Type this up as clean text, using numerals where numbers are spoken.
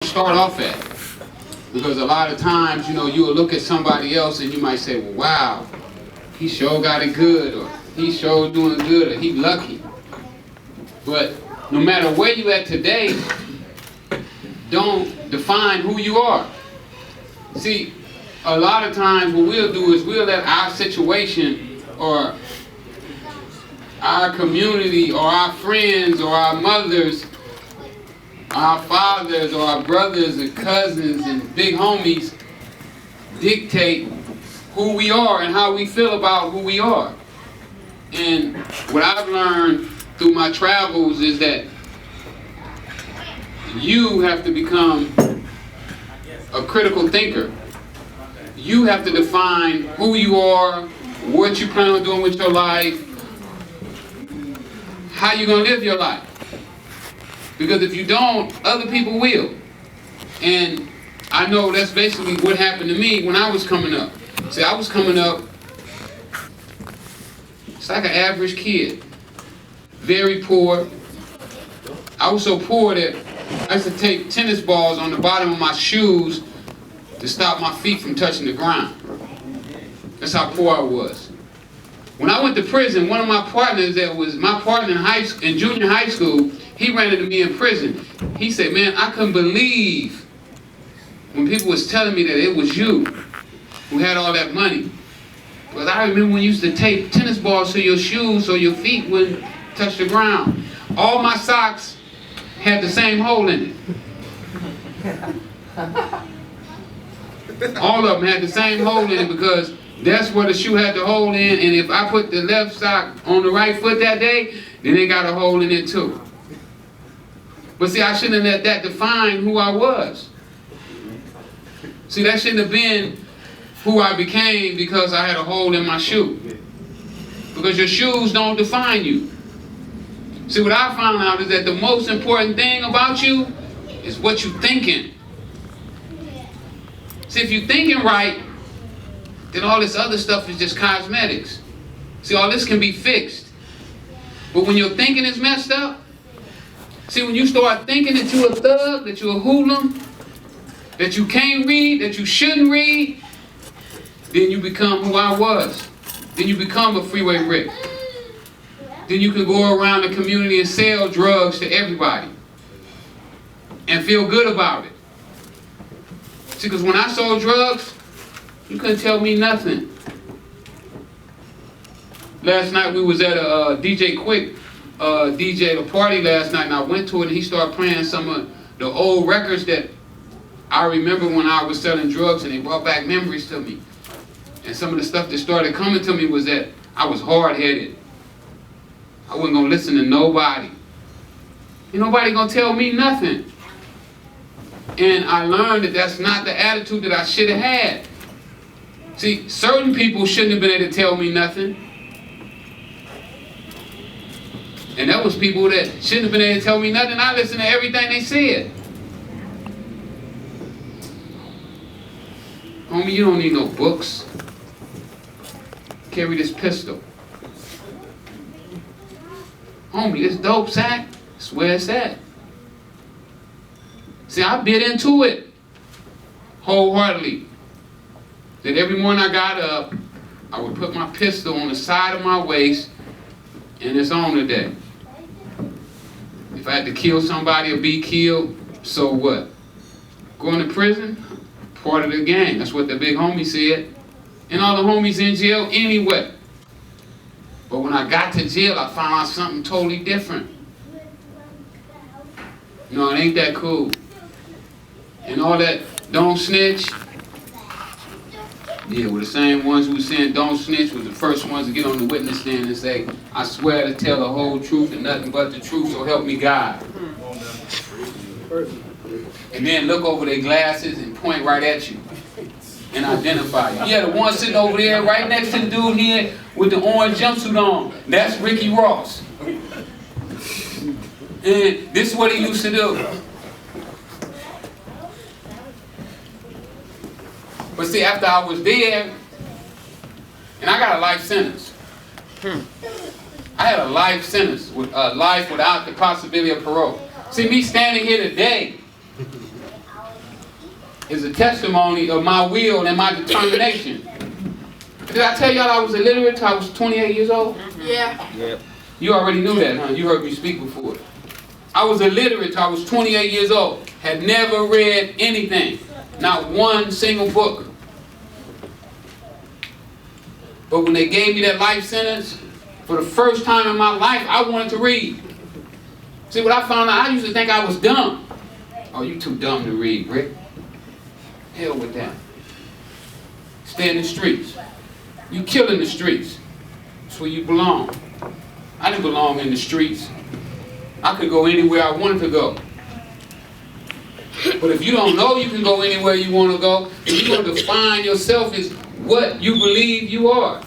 start off at. Because a lot of times, you know, you'll look at somebody else and you might say, well, wow, he sure got it good, or he sure doing good, or he lucky. But no matter where you at today, don't define who you are. See, a lot of times what we'll do is we'll let our situation or our community or our friends or our mothers, our fathers or our brothers and cousins and big homies dictate who we are and how we feel about who we are. And what I've learned through my travels is that you have to become a critical thinker. You have to define who you are, what you plan on doing with your life, how you're going to live your life. Because if you don't, other people will. And I know that's basically what happened to me when I was coming up. See, I was coming up, it's like an average kid. Very poor. I was so poor that I used to take tennis balls on the bottom of my shoes to stop my feet from touching the ground. That's how poor I was. When I went to prison, one of my partners that was my partner in junior high school, he ran into me in prison. He said, man, I couldn't believe when people was telling me that it was you who had all that money. Because I remember when you used to tape tennis balls to your shoes so your feet wouldn't touch the ground. All my socks had the same hole in it. All of them had the same hole in it because that's where the shoe had the hole in, and if I put the left sock on the right foot that day, then it got a hole in it too. But see, I shouldn't have let that define who I was. See, that shouldn't have been who I became because I had a hole in my shoe. Because your shoes don't define you. See, what I found out is that the most important thing about you is what you're thinking. See, if you're thinking right, then all this other stuff is just cosmetics. See, all this can be fixed. But when your thinking is messed up, see, when you start thinking that you're a thug, that you're a hoodlum, that you can't read, that you shouldn't read, then you become who I was. Then you become a Freeway Rick. Then you can go around the community and sell drugs to everybody and feel good about it. See, because when I sold drugs, you couldn't tell me nothing. Last night we was at a DJ Quick DJ at a party last night, and I went to it and he started playing some of the old records that I remember when I was selling drugs, and they brought back memories to me. And some of the stuff that started coming to me was that I was hard-headed. I wasn't going to listen to nobody. Ain't nobody going to tell me nothing. And I learned that that's not the attitude that I should have had. See, certain people shouldn't have been able to tell me nothing. And that was people that shouldn't have been able to tell me nothing. I listened to everything they said. Homie, you don't need no books. Carry this pistol. Homie, this dope sack, that's where it's at. See, I bit into it wholeheartedly. That every morning I got up, I would put my pistol on the side of my waist, and it's on today. If I had to kill somebody or be killed, so what? Going to prison? Part of the game. That's what the big homie said. And all the homies in jail anyway. But when I got to jail, I found out something totally different. No, it ain't that cool. And all that don't snitch, yeah, we're the same ones who saying don't snitch was the first ones to get on the witness stand and say, I swear to tell the whole truth and nothing but the truth, so help me God. And then look over their glasses and point right at you and identify you. Yeah, the one sitting over there right next to the dude here with the orange jumpsuit on, that's Ricky Ross. And this is what he used to do. But see, after I was there, and I got a life sentence. I had a life sentence, with a life without the possibility of parole. See, me standing here today is a testimony of my will and my determination. Did I tell y'all I was illiterate till I was 28 years old? Yeah. Yep. You already knew that, huh? You heard me speak before. I was illiterate till I was 28 years old. Had never read anything. Not one single book. But when they gave me that life sentence, for the first time in my life, I wanted to read. See, what I found out, I used to think I was dumb. Oh, you too dumb to read, Rick. Hell with that. Stay in the streets. You killing the streets. That's where you belong. I didn't belong in the streets. I could go anywhere I wanted to go. But if you don't know you can go anywhere you want to go, you're going to define yourself as what you believe you are.